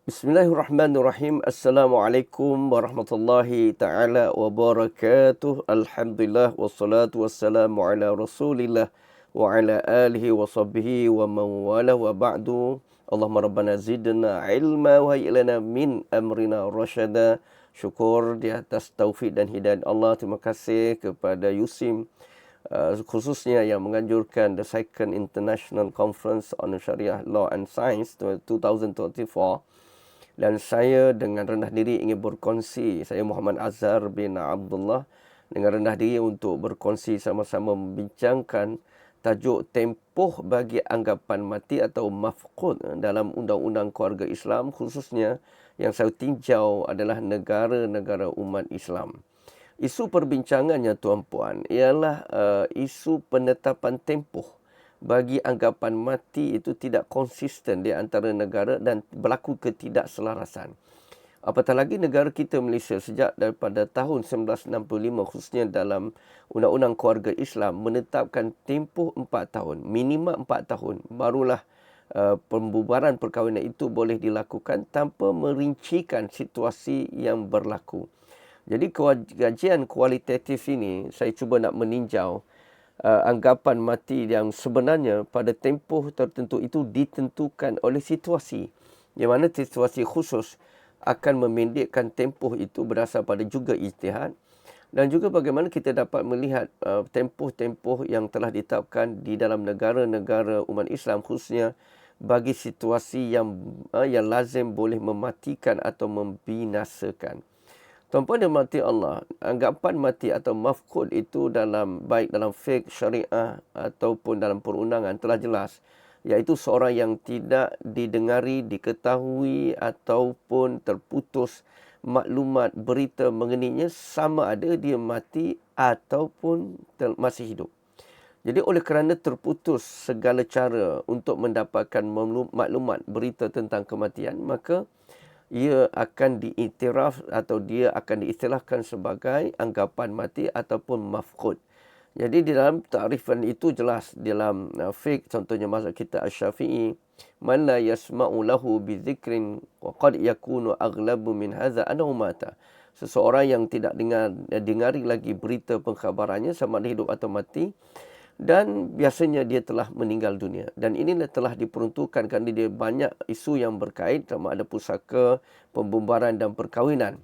Bismillahirrahmanirrahim. Assalamualaikum warahmatullahi taala wabarakatuh. Alhamdulillah wassalatu wassalamu ala Rasulillah wa ala alihi wa sahbihi wa man wala wa ba'du. Allahumma rabbana zidna ilma wa hayyi lana min amrina rasyada. Syukur di atas taufik dan hidayah Allah. Terima kasih kepada Yusim khususnya yang menganjurkan the Second International Conference on Sharia Law and Science 2024. Dan saya dengan rendah diri ingin berkongsi, saya Muhammad Azhar bin Abdullah, dengan rendah diri untuk berkongsi sama-sama membincangkan tajuk tempoh bagi anggapan mati atau mafqud dalam undang-undang keluarga Islam, khususnya yang saya tinjau adalah negara-negara umat Islam. Isu perbincangannya tuan-puan ialah isu penetapan tempoh bagi anggapan mati itu tidak konsisten di antara negara dan berlaku ketidakselarasan. Apatah lagi negara kita Malaysia sejak daripada tahun 1965 khususnya dalam Undang-Undang Keluarga Islam menetapkan tempoh 4 tahun, minima 4 tahun, barulah pembubaran perkahwinan itu boleh dilakukan tanpa merincikan situasi yang berlaku. Jadi kajian kualitatif ini saya cuba nak meninjau anggapan mati yang sebenarnya pada tempoh tertentu itu ditentukan oleh situasi. Yang mana situasi khusus akan memendekkan tempoh itu berdasar pada juga ijtihad. Dan juga bagaimana kita dapat melihat tempoh-tempoh yang telah ditetapkan di dalam negara-negara umat Islam khususnya bagi situasi yang lazim boleh mematikan atau membinasakan. Tuan-puan dan mati Allah, anggapan mati atau mafqud itu baik dalam fiqh syariah ataupun dalam perundangan telah jelas, iaitu seorang yang tidak didengari, diketahui ataupun terputus maklumat berita mengenainya sama ada dia mati ataupun masih hidup. Jadi oleh kerana terputus segala cara untuk mendapatkan maklumat berita tentang kematian, maka ia akan diiktiraf atau dia akan diistilahkan sebagai anggapan mati ataupun mafqud. Jadi di dalam takrifan itu jelas dalam fiqh, contohnya mazhab kita Asy-Syafi'i, man la yasma'u lahu bi dzikrin wa qad yakunu aghlabu min hadza annahu mata. Seseorang yang tidak dengari lagi berita pengkhabarannya sama ada hidup atau mati, dan biasanya dia telah meninggal dunia. Dan inilah telah diperuntukkan kerana dia banyak isu yang berkait sama ada pusaka, pembubaran dan perkahwinan.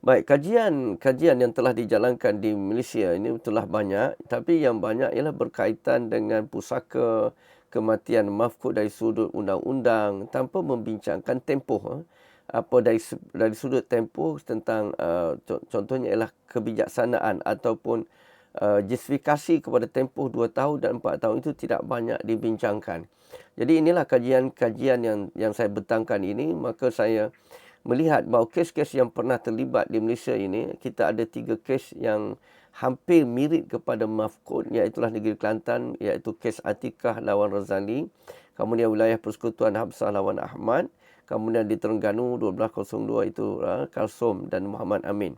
Baik, kajian yang telah dijalankan di Malaysia ini telah banyak, tapi yang banyak ialah berkaitan dengan pusaka kematian mafqud dari sudut undang-undang tanpa membincangkan tempoh. Apa dari sudut tempoh tentang contohnya ialah kebijaksanaan ataupun justifikasi kepada tempoh 2 tahun dan 4 tahun itu tidak banyak dibincangkan. Jadi inilah kajian yang saya bentangkan ini, maka saya melihat bahawa kes-kes yang pernah terlibat di Malaysia ini, kita ada 3 kes yang hampir mirip kepada mafqud, iaitulah negeri Kelantan, iaitu kes Atikah lawan Razali, kemudian wilayah Persekutuan Habsah lawan Ahmad, kemudian di Terengganu 1202 itu Kalsom dan Muhammad Amin.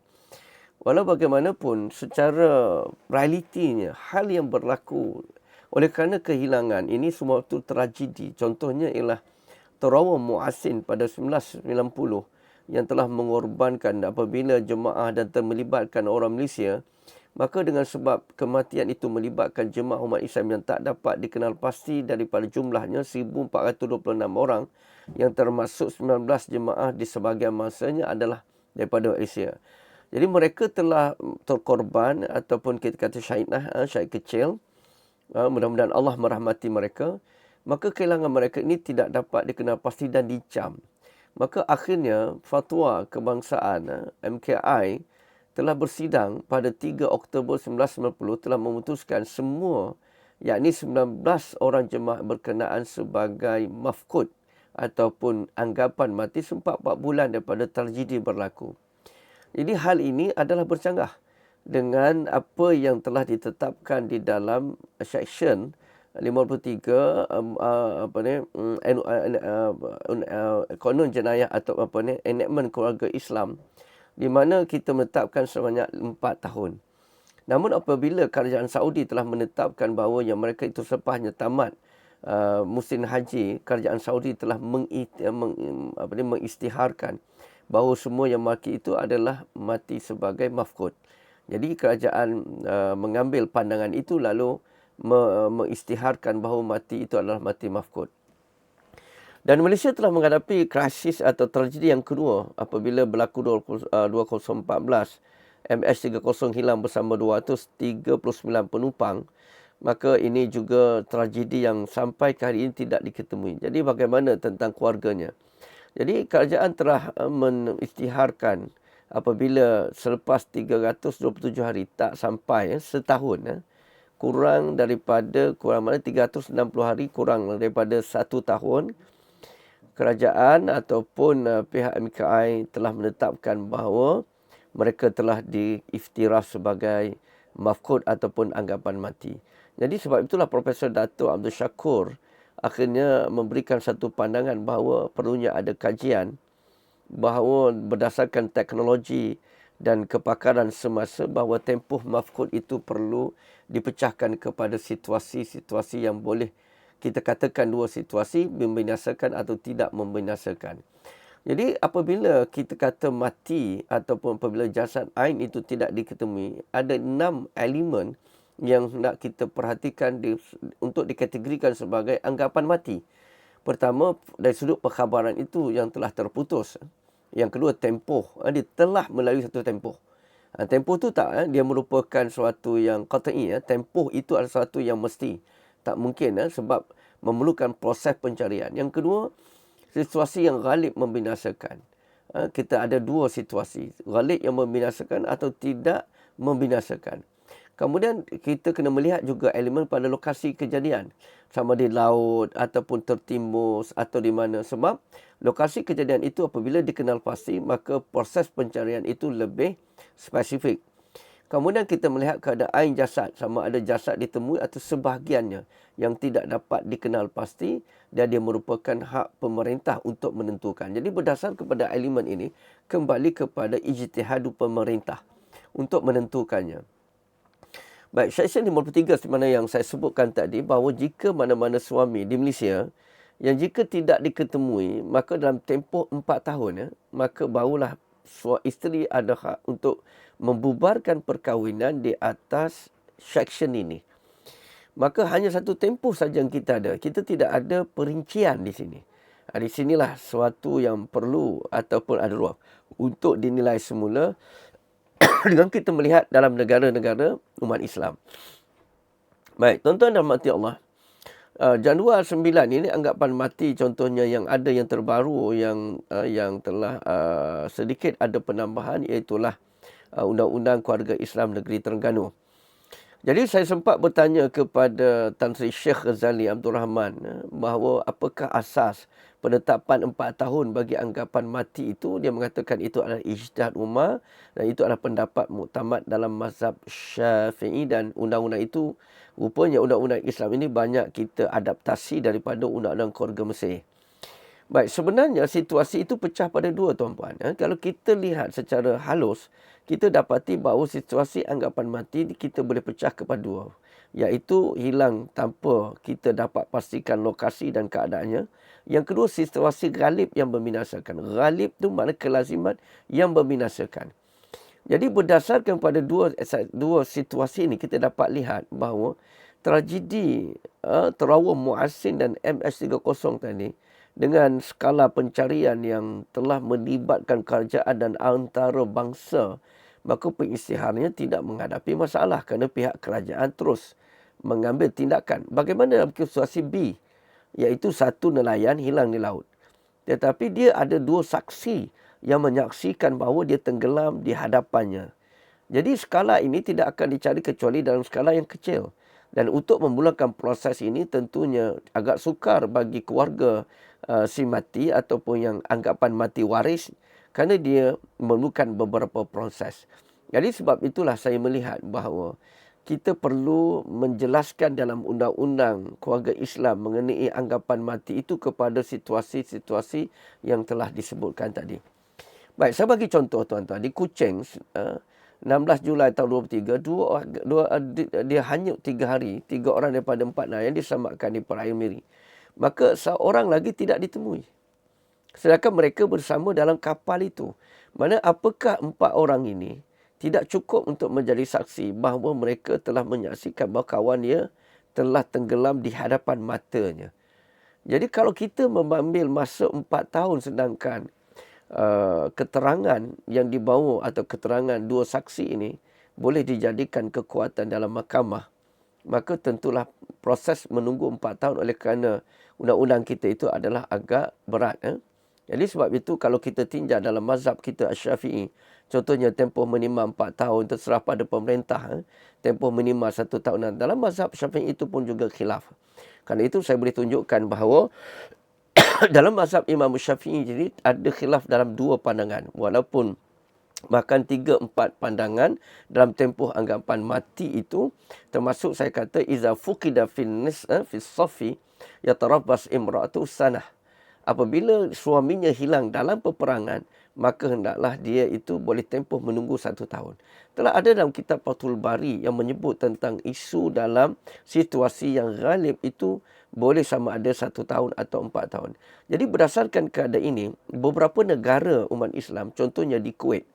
Walau bagaimanapun, secara realitinya, hal yang berlaku oleh kerana kehilangan ini semua itu tragedi. Contohnya ialah trauma Mu'asin pada 1990 yang telah mengorbankan apabila jemaah dan termelibatkan orang Malaysia, maka dengan sebab kematian itu melibatkan jemaah umat Islam yang tak dapat dikenal pasti daripada jumlahnya 1,426 orang, yang termasuk 19 jemaah di sebahagian masanya adalah daripada Malaysia. Jadi mereka telah terkorban ataupun kita kata syahid kecil. Mudah-mudahan Allah merahmati mereka. Maka kehilangan mereka ini tidak dapat dikenal pasti dan dicam. Maka akhirnya fatwa kebangsaan MKI telah bersidang pada 3 Oktober 1990 telah memutuskan semua, yakni 19 orang jemaah berkenaan sebagai mafqud ataupun anggapan mati sempat 4 bulan daripada tragedi berlaku. Jadi hal ini adalah bercanggah dengan apa yang telah ditetapkan di dalam Section 53 Kanun Jenayah atau Enactment Keluarga Islam, di mana kita menetapkan sebanyak 4 tahun. Namun apabila kerajaan Saudi telah menetapkan bahawa yang mereka itu sepahnya tamat musim haji, kerajaan Saudi telah mengisytiharkan bahawa semua yang mati itu adalah mati sebagai mafqud. Jadi kerajaan mengambil pandangan itu lalu mengisytiharkan bahawa mati itu adalah mati mafqud. Dan Malaysia telah menghadapi krisis atau tragedi yang kedua apabila berlaku 2014 MH370 hilang bersama 239 penumpang. Maka ini juga tragedi yang sampai ke hari ini tidak diketemui. Jadi bagaimana tentang keluarganya? Jadi kerajaan telah mengisytiharkan apabila selepas 327 hari tak sampai setahun, kurang mana 360 hari kurang daripada 1 tahun, kerajaan ataupun pihak MKI telah menetapkan bahawa mereka telah diiktiraf sebagai mafqud ataupun anggapan mati. Jadi sebab itulah Profesor Dato' Abdul Syakur akhirnya memberikan satu pandangan bahawa perlunya ada kajian bahawa berdasarkan teknologi dan kepakaran semasa bahawa tempoh mafqud itu perlu dipecahkan kepada situasi-situasi yang boleh kita katakan dua situasi, membinasakan atau tidak membinasakan. Jadi apabila kita kata mati ataupun apabila jasad ain itu tidak diketemui, ada 6 elemen yang nak kita perhatikan untuk dikategorikan sebagai anggapan mati. Pertama, dari sudut perkhabaran itu yang telah terputus. Yang kedua, tempoh. Dia telah melalui satu tempoh. Tempoh itu tak, dia merupakan suatu yang qat'i. Tempoh itu adalah suatu yang mesti. Tak mungkin sebab memerlukan proses pencarian. Yang kedua, situasi yang ghalib membinasakan. Kita ada dua situasi. Ghalib yang membinasakan atau tidak membinasakan. Kemudian kita kena melihat juga elemen pada lokasi kejadian. Sama di laut ataupun tertimbus atau di mana. Sebab lokasi kejadian itu apabila dikenal pasti, maka proses pencarian itu lebih spesifik. Kemudian kita melihat keadaan jasad, sama ada jasad ditemui atau sebahagiannya yang tidak dapat dikenal pasti dan dia merupakan hak pemerintah untuk menentukan. Jadi berdasar kepada elemen ini, kembali kepada ijtihadu pemerintah untuk menentukannya. Baik, Seksyen 53 di mana yang saya sebutkan tadi, bahawa jika mana-mana suami di Malaysia yang jika tidak diketemui, maka dalam tempoh 4 tahun, maka barulah isteri ada hak untuk membubarkan perkahwinan di atas seksyen ini. Maka hanya satu tempoh saja yang kita ada. Kita tidak ada perincian di sini. Di sinilah suatu yang perlu ataupun ada ruang untuk dinilai semula dengan kita melihat dalam negara-negara umat Islam. Baik, tuan-tuan dan mati Allah. Januari 9 ini anggapan mati contohnya yang ada yang terbaru yang telah sedikit ada penambahan, iaitulah Undang-Undang Keluarga Islam Negeri Terengganu. Jadi saya sempat bertanya kepada Tan Sri Syekh Ghazali Abdul Rahman bahawa apakah asas penetapan 4 tahun bagi anggapan mati itu. Dia mengatakan itu adalah ijtihad umar dan itu adalah pendapat muktamad dalam mazhab Syafi'i, dan undang-undang itu rupanya undang-undang Islam ini banyak kita adaptasi daripada undang-undang keluarga Mesir. Baik, sebenarnya situasi itu pecah pada dua, tuan-puan. Kalau kita lihat secara halus, kita dapati bahawa situasi anggapan mati kita boleh pecah kepada dua. Iaitu hilang tanpa kita dapat pastikan lokasi dan keadaannya. Yang kedua, situasi ghalib yang membinasakan. Ghalib itu makna kelaziman yang membinasakan. Jadi berdasarkan pada dua situasi ini, kita dapat lihat bahawa tragedi Terawa Mu'assin dan MH370 tadi, dengan skala pencarian yang telah melibatkan kerajaan dan antara bangsa, maka pengisytiharnya tidak menghadapi masalah kerana pihak kerajaan terus mengambil tindakan. Bagaimana dalam situasi B, iaitu satu nelayan hilang di laut. Tetapi dia ada dua saksi yang menyaksikan bahawa dia tenggelam di hadapannya. Jadi skala ini tidak akan dicari kecuali dalam skala yang kecil. Dan untuk memulakan proses ini tentunya agak sukar bagi keluarga si mati ataupun yang anggapan mati waris, kerana dia memerlukan beberapa proses. Jadi sebab itulah saya melihat bahawa kita perlu menjelaskan dalam undang-undang keluarga Islam mengenai anggapan mati itu kepada situasi-situasi yang telah disebutkan tadi. Baik, saya bagi contoh, tuan-tuan. Di Kuching, 16 Julai tahun 23, dia hanyut 3 hari. 3 orang daripada 4 yang diselamatkan di perairan Miri. Maka seorang lagi tidak ditemui. Sedangkan mereka bersama dalam kapal itu. Mana apakah 4 orang ini tidak cukup untuk menjadi saksi bahawa mereka telah menyaksikan bahawa kawan dia telah tenggelam di hadapan matanya. Jadi kalau kita mengambil masa 4 tahun sedangkan keterangan yang dibawa atau keterangan 2 saksi ini boleh dijadikan kekuatan dalam mahkamah, maka tentulah proses menunggu 4 tahun oleh kerana undang-undang kita itu adalah agak berat. Jadi sebab itu kalau kita tinjau dalam mazhab kita Asy-Syafi'i, contohnya tempoh minima 4 tahun terserah pada pemerintah, tempoh minima 1 tahun. Dalam mazhab Syafi'i itu pun juga khilaf. Kerana itu saya boleh tunjukkan bahawa dalam mazhab Imam Syafi'i jadi ada khilaf dalam 2 pandangan. Walaupun bahkan 3-4 pandangan dalam tempoh anggapan mati itu, termasuk saya kata iza fuqida fi safi yatarabbas imra'atu sanah. Apabila suaminya hilang dalam peperangan, maka hendaklah dia itu boleh tempoh menunggu 1 tahun. Telah ada dalam kitab Fathul Bari yang menyebut tentang isu dalam situasi yang ghalib itu boleh sama ada 1 tahun atau 4 tahun. Jadi berdasarkan keadaan ini, beberapa negara umat Islam, contohnya di Kuwait,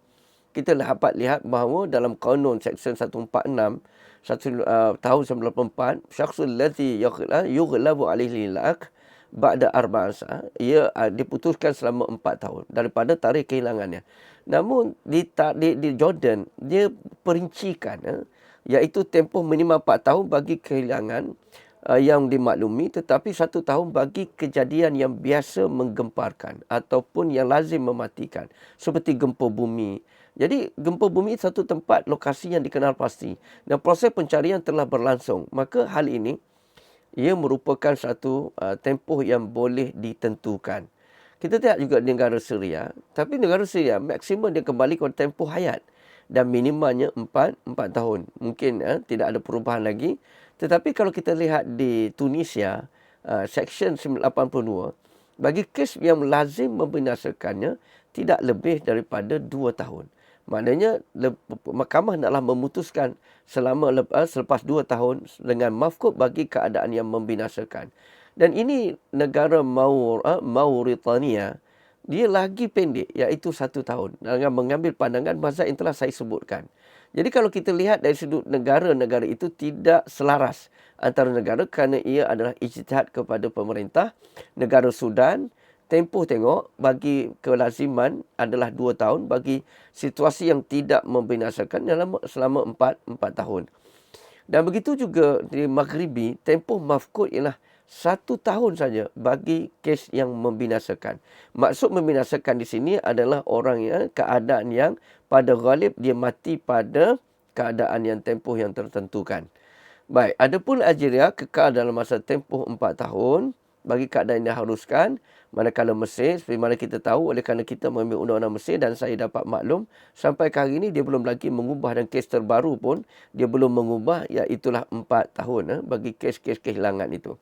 kita dapat lihat bahawa dalam kanun Seksyen 146 tahun 1994, syakhsul ladzi yughlabu alaihi lak ba'da arba'asa, ia diputuskan selama 4 tahun daripada tarikh kehilangannya. Namun di Jordan dia perincikan, iaitu tempoh minima 4 tahun bagi kehilangan yang dimaklumi, tetapi 1 tahun bagi kejadian yang biasa menggemparkan ataupun yang lazim mematikan, seperti gempa bumi. Jadi gempa bumi satu tempat lokasi yang dikenal pasti dan proses pencarian telah berlangsung. Maka hal ini ia merupakan satu tempoh yang boleh ditentukan. Kita lihat juga negara Syria, tapi negara Syria maksimum dia kembali kepada tempoh hayat dan minimanya 4 tahun. Mungkin tidak ada perubahan lagi. Tetapi kalau kita lihat di Tunisia, Seksyen 82, bagi kes yang lazim membinasakannya tidak lebih daripada 2 tahun. Maknanya mahkamah hendaklah memutuskan selepas 2 tahun dengan mafkut bagi keadaan yang membinasakan. Dan ini negara Mauritania, dia lagi pendek, iaitu 1 tahun. Dengan mengambil pandangan mazhab yang telah saya sebutkan. Jadi kalau kita lihat dari sudut negara-negara itu tidak selaras antara negara kerana ia adalah ijtihad kepada pemerintah. Negara Sudan, tempoh tengok bagi kelaziman adalah 2 tahun, bagi situasi yang tidak membinasakan selama 4 tahun. Dan begitu juga di Maghribi, tempoh mafkut ialah 1 tahun saja bagi kes yang membinasakan. Maksud membinasakan di sini adalah orang yang keadaan yang pada ghalib dia mati pada keadaan yang tempoh yang tertentukan. Baik, adapun Algeria kekal dalam masa tempoh 4 tahun bagi keadaan yang diharuskan. Manakala Mesir, seperti mana kita tahu, oleh kerana kita mengambil undang-undang Mesir dan saya dapat maklum, sampai ke hari ini dia belum lagi mengubah dan kes terbaru pun dia belum mengubah, iaitulah 4 tahun bagi kes-kes kehilangan itu.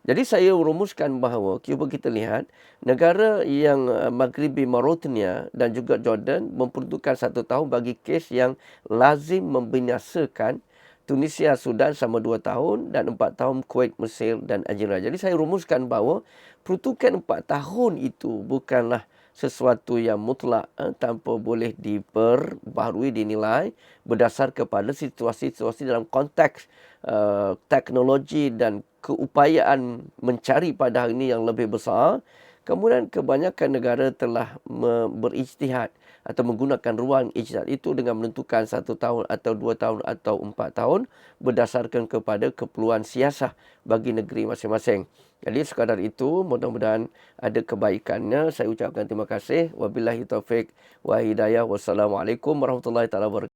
Jadi saya rumuskan bahawa cuba kita lihat negara yang Maghribi Mauritania dan juga Jordan memperuntukkan 1 tahun bagi kes yang lazim membinasakan. Tunisia, Sudan sama 2 tahun dan 4 tahun Kuwait, Mesir dan Algeria. Jadi saya rumuskan bahawa peruntukan 4 tahun itu bukanlah sesuatu yang mutlak tanpa boleh diperbaharui, dinilai berdasar kepada situasi-situasi dalam konteks teknologi dan keupayaan mencari pada hari ini yang lebih besar. Kemudian kebanyakan negara telah berijtihad atau menggunakan ruang ijtihad itu dengan menentukan 1 tahun atau 2 tahun atau 4 tahun berdasarkan kepada keperluan siasah bagi negeri masing-masing. Jadi sekadar itu, mudah-mudahan ada kebaikannya. Saya ucapkan terima kasih. Wabillahi taufik wa hidayah. Wassalamualaikum warahmatullahi wabarakatuh.